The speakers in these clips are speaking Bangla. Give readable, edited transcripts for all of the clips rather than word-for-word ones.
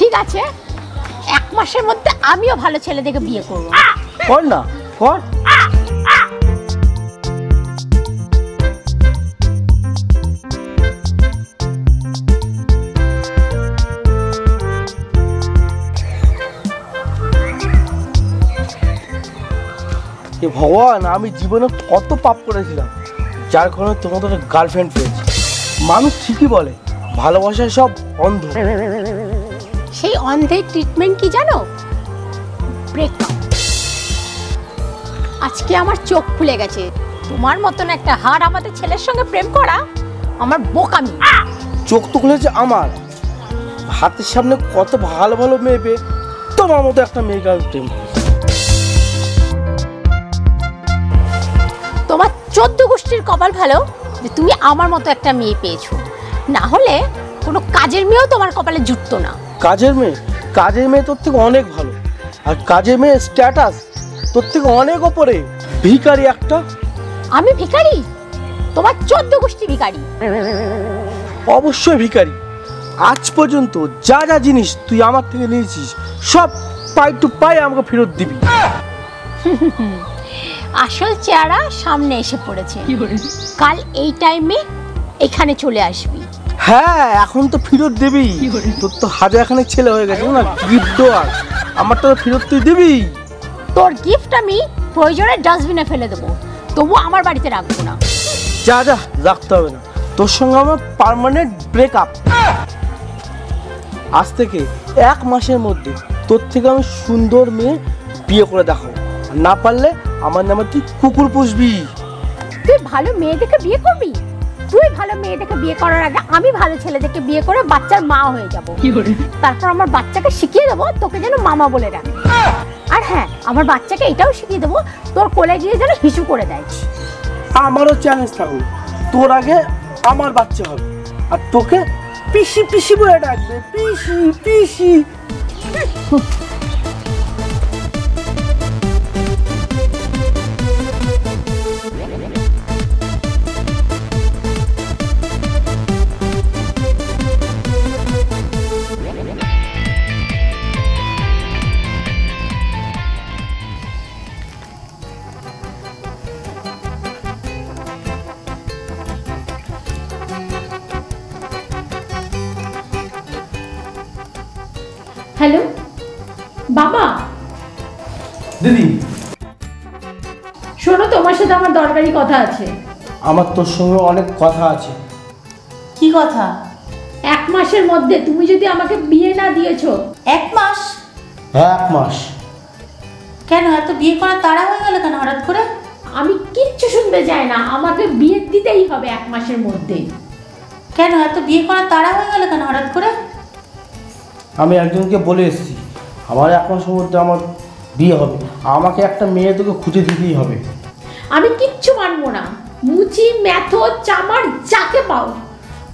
ঠিক আছে, 1 মাসের মধ্যে আমিও ভালো ছেলে দেখে বিয়ে করব। কর না, কর। ভগবান, আমি জীবনে কত পাপ করেছিলাম যার কারণে তোমাদের গার্লফ্রেন্ড পেয়েছি। মানুষ ঠিকই বলে ভালোবাসায় সব অন্ধ। সেই অন্ধের ট্রিটমেন্ট কি জানো? ব্রেকআপ। আজকে আমার চোখ খুলে গেছে। তোমার মতন একটা হাড় আমাদের ছেলের সঙ্গে প্রেম করা আমার বোকামি। চোখ তো খুলেছে আমার। হাতের সামনে কত ভালো ভালো মেয়ে পেয়ে তোমার মতো একটা মেয়ে প্রেম। তোমার 14 গোষ্ঠীর কপাল ভালো যে তুমি আমার মতো একটা মেয়ে পেয়েছো, না হলে কোনো কাজের মেয়েও তোমার কপালে জুটতো না। কাজের মেয়ে? কাজের মেয়ে তোর থেকে অনেক ভালো, আর কাজের মেয়ে স্ট্যাটাস তোর থেকে অনেক ওপরে। ভিখারি একটা। আমি ভিখারি? তোমার 14 গোষ্ঠী ভিখারি। অবশ্যই ভিখারি। আজ পর্যন্ত যা যা জিনিস তুই আমার থেকে নিয়েছিস সব পাই টু পাই আমাকে ফেরত দিবি। আসল চেহারা সামনে এসে পড়েছে। কাল এই টাইমে এখানে চলে আসবি। হ্যাঁ, এখন তো ফেরত দিবি। তোর তো হাজারখানেক ছেলে হয়ে গেছে না, গিফট দেওয়ার। আমারটা তো ফেরত তুই দিবি। তোর গিফট আমি প্রয়োজনে ডাস্টবিনে ফেলে দেবো, তবু আমার বাড়িতে রাখবো না। যা যা, রাখতে হবে না। তোর সঙ্গে আমার পার্মানেন্ট ব্রেকআপ। আজ থেকে 1 মাসের মধ্যে তোর থেকে আমি সুন্দর মেয়ে বিয়ে করে দেখাবো। না পারলে আমার নামে তুই কুকুর পুষবি। তুই ভালো মেয়ে দেখে বিয়ে করবি? তুই ভালো মেয়ে দেখে বিয়ে করার আগে আমি ভালো ছেলে দেখে বিয়ে করে বাচ্চার মা হয়ে যাবো। তারপর আমার বাচ্চাকে শিখিয়ে দেবো তোকে যেন মামা বলে ডাকে। আর হ্যাঁ, আমার বাচ্চাকে এটাও শিখিয়ে দেবো তোর কোলে গিয়ে যেন হিসু করে দেয়। আমারও চ্যালেঞ্জ থাকবে, তোর আগে আমার বাচ্চা হবে আর তোকে পিসি পিসি বলে ডাকবে। পিসি পিসি। হ্যালো বাবা। দিদি শোনো, তোমার সাথে আমার দরকারি কথা আছে। আমার তোর সঙ্গে অনেক কথা আছে। কি কথা? 1 মাসের মধ্যে তুমি যদি আমাকে বিয়ে না দিয়েছো। 1 মাস? হ্যাঁ, 1 মাস। কেন এত বিয়ে করার তাড়া হয়ে গেল কেন হঠাৎ করে? আমি কিচ্ছু শুনতে চাই না, আমাকে বিয়ে দিতেই হবে 1 মাসের মধ্যে। কেন এত বিয়ে করার তাড়া হয়ে গেল কেন হঠাৎ করে? আমি একজনকে বলে এসেছি আমার 1 মাসের মধ্যে আমার বিয়ে হবে। আমাকে একটা মেয়ে তোকে খুঁজে দিতেই হবে। আমি কিচ্ছু মানবো না। মুচি ম্যাথো চামার যাকে পাও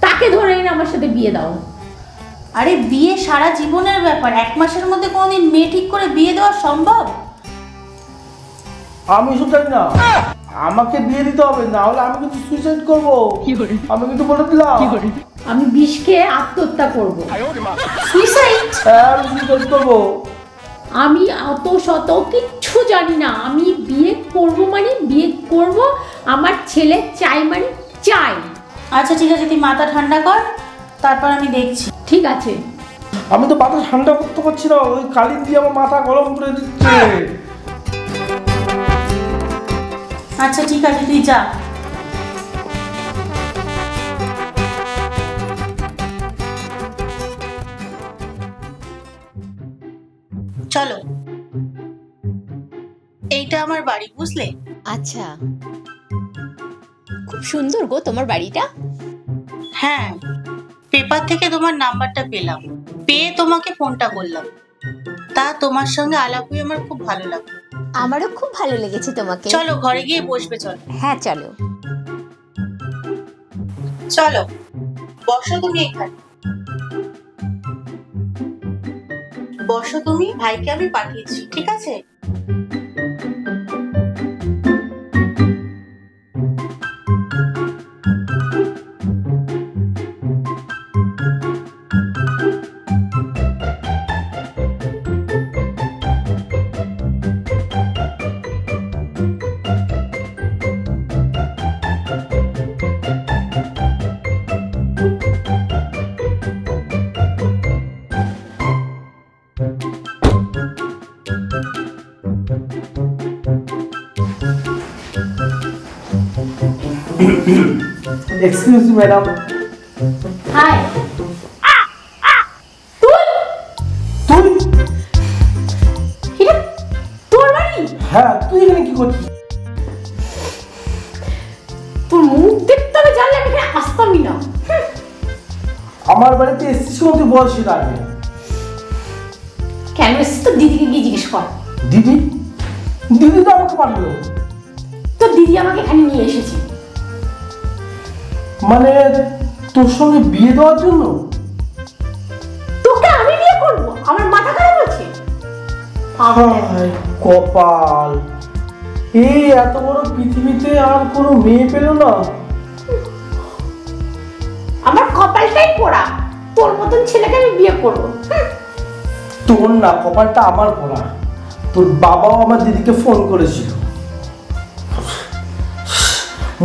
তাকে ধরে এনে আমার সাথে বিয়ে দাও। আরে বিয়ে সারা জীবনের ব্যাপার, 1 মাসের মধ্যে কোনোদিন মেয়ে ঠিক করে বিয়ে দেওয়া সম্ভব? আমি শুধু জানি না, আমাকে বিয়ে দিতে হবে, না হলে আমি কিন্তু সুইসাইড করবো। আমি কিন্তু বলে দিলাম আমি বিষ খেয়ে আত্মহত্যা করবো। সুইসাইড? হ্যাঁ, আমি সুইসাইড করবো। আমি অত শত কিচ্ছু জানি না। আমি বিয়ে করবো মানে বিয়ে করবো, আমার ছেলে চাই মানে চাই। আচ্ছা ঠিক আছে, তুই মাথা ঠান্ডা কর, তারপর আমি দেখছি। ঠিক আছে। আমি তো মাথা ঠান্ডা করতে পারছি না, ওই কালি দিয়ে আমার মাথা গরম করে দিচ্ছে। আচ্ছা ঠিক আছে, তুই যা। চলো, এইটা আমার বাড়ি, বুঝলে? আচ্ছা, খুব সুন্দর গো তোমার বাড়িটা। হ্যাঁ, পেপার থেকে তোমার নাম্বারটা পেলাম, পেয়ে তোমাকে ফোনটা করলাম। তা তোমার সঙ্গে আলাপ হয়ে আমার খুব ভালো লাগলো। আমারও খুব ভালো লেগেছে তোমাকে। চলো ঘরে গিয়ে বসবে। চলো। হ্যাঁ চলো। চলো বসো তুমি এখানে। বসো তুমি, ভাইকে আমি পাঠিয়েছি, ঠিক আছে? Excuse me madam. হাই তুই তুই? এটা তোর বাড়ি? হ্যাঁ, তুই এখানে কি করছিস? তোর মুখ দেখতে হবে জানলে আমি এখানে আসতামই না। আমার বাড়িতে এসেছিস তুই বল সেটা আগে। কেন এসেছিস তো দিদিকে গিয়ে জিজ্ঞেস কর। দিদি? দিদি তো আমাকে পাঠালো। তো দিদি আমাকে এখানে নিয়ে এসেছে। মানে তোর সঙ্গে বিয়ে দেওয়ার জন্য? তোকে আমি বিয়ে করবো? আমার মাথা খারাপ আছে। হায় কপাল, এই এত বড় পৃথিবীতে আর কোনো মেয়ে পেল না। আমার কপালটাই পোড়া, তোর মতন ছেলেকে আমি বিয়ে করবো। তোর না, কপালটা আমার পোড়া। তোর বাবাও আমার দিদিকে ফোন করেছিল,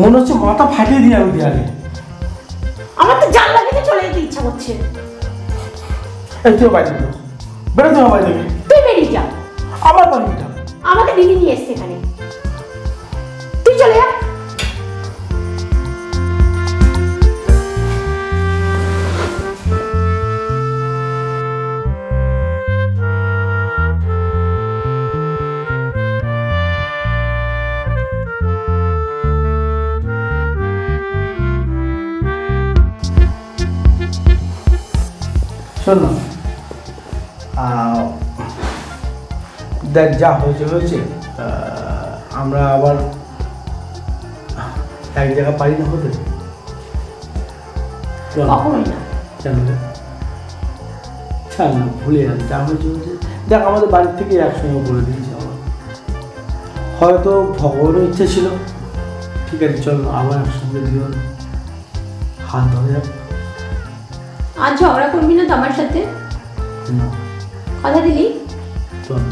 মনে হচ্ছে মাথা ফাটিয়ে দিয়ে আমি দেয়ালে। আমার তো জানলা ভেঙে চলে যেতে ইচ্ছা করছে। এই তুই বাড়ি থেকে বেরো, তুই আমার বাড়ি থেকে। তুই বেরিয়ে যা। আমার বাড়িটা আমাকে দিদি নিয়ে এসছে এখানে, তুই চলে যা। শোন না, দেখ যা হয়েছে হয়েছে, আমরা আবার এক জায়গা পারি না হতে। কখনোই না। কেন রে? ছাড় না, ভুলে যান, যা হয়েছে হয়েছে। দেখ আমাদের বাড়ির থেকে একসঙ্গে বলে দিয়েছি আমার, হয়তো ভগবানের ইচ্ছে ছিল। ঠিক আছে চল আবার একসঙ্গে দিও, হাত ধরে যাক। আজ ঝগড়া করবি না তো আমার সাথে? না কথা দিলি? চল।